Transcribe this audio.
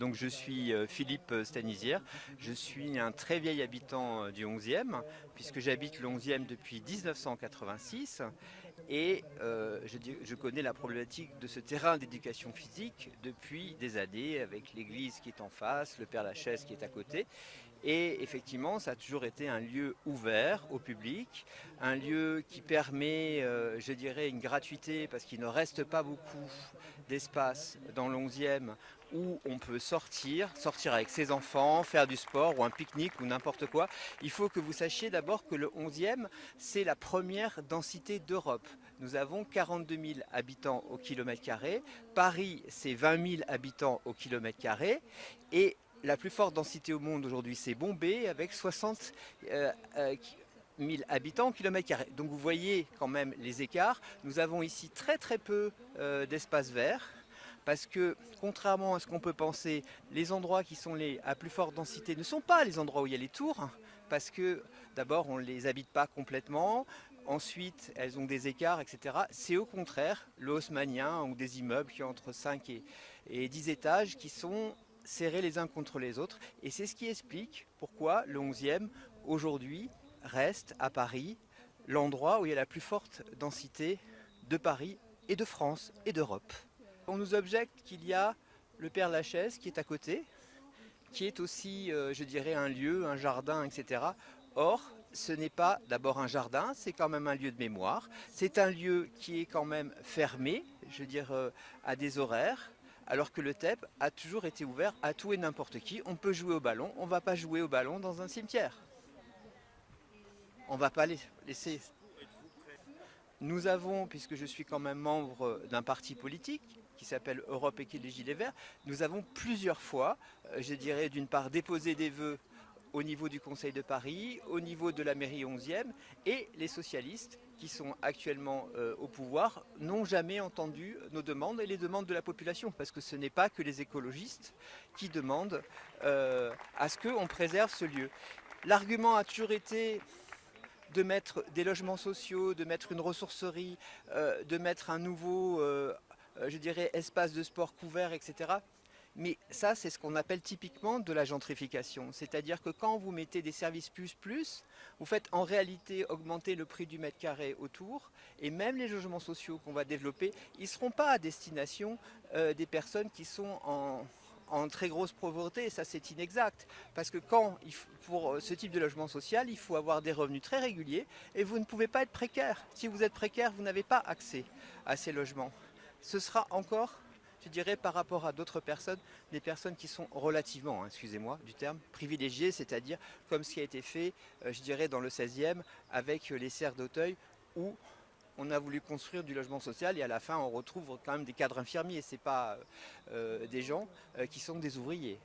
Donc je suis Philippe Stanisière, je suis un très vieil habitant du 11e, puisque j'habite le 11e depuis 1986 et je connais la problématique de ce terrain d'éducation physique depuis des années avec l'église qui est en face, le Père Lachaise qui est à côté. Et effectivement, ça a toujours été un lieu ouvert au public, un lieu qui permet, je dirais, une gratuité parce qu'il ne reste pas beaucoup d'espace dans l'11e où on peut sortir avec ses enfants, faire du sport ou un pique-nique ou n'importe quoi. Il faut que vous sachiez d'abord que le 11e, c'est la première densité d'Europe. Nous avons 42 000 habitants au kilomètre carré. Paris, c'est 20 000 habitants au kilomètre carré. Et la plus forte densité au monde aujourd'hui, c'est Bombay, avec 60 000 habitants au kilomètre carré. Donc vous voyez quand même les écarts. Nous avons ici très très peu d'espace vert, parce que contrairement à ce qu'on peut penser, les endroits qui sont à plus forte densité ne sont pas les endroits où il y a les tours, parce que d'abord on ne les habite pas complètement, ensuite elles ont des écarts, etc. C'est au contraire le haussmannien ou des immeubles qui ont entre 5 et 10 étages qui sont serrés les uns contre les autres. Et c'est ce qui explique pourquoi le 11e, aujourd'hui, reste à Paris l'endroit où il y a la plus forte densité de Paris et de France et d'Europe. On nous objecte qu'il y a le Père Lachaise qui est à côté, qui est aussi, je dirais, un lieu, un jardin, etc. Or, ce n'est pas d'abord un jardin, c'est quand même un lieu de mémoire. C'est un lieu qui est quand même fermé, je veux dire, à des horaires, alors que le TEP a toujours été ouvert à tout et n'importe qui. On peut jouer au ballon, on ne va pas jouer au ballon dans un cimetière. On ne va pas laisser. Nous avons, puisque je suis quand même membre d'un parti politique qui s'appelle Europe Écologie Les Verts, nous avons plusieurs fois, je dirais d'une part, déposé des vœux au niveau du Conseil de Paris, au niveau de la mairie 11e, et les socialistes qui sont actuellement au pouvoir n'ont jamais entendu nos demandes et les demandes de la population, parce que ce n'est pas que les écologistes qui demandent à ce qu'on préserve ce lieu. L'argument a toujours été de mettre des logements sociaux, de mettre une ressourcerie, de mettre un nouveau, je dirais, espace de sport couvert, etc. Mais ça, c'est ce qu'on appelle typiquement de la gentrification. C'est-à-dire que quand vous mettez des services plus, vous faites en réalité augmenter le prix du mètre carré autour. Et même les logements sociaux qu'on va développer, ils ne seront pas à destination des personnes qui sont en très grosse pauvreté, et ça c'est inexact. Parce que pour ce type de logement social, il faut avoir des revenus très réguliers et vous ne pouvez pas être précaire. Si vous êtes précaire, vous n'avez pas accès à ces logements. Ce sera encore, je dirais, par rapport à d'autres personnes, des personnes qui sont relativement, excusez-moi du terme, privilégiées, c'est-à-dire comme ce qui a été fait, je dirais, dans le 16e, avec les serres d'Auteuil, où on a voulu construire du logement social et à la fin on retrouve quand même des cadres infirmiers, c'est pas des gens qui sont des ouvriers.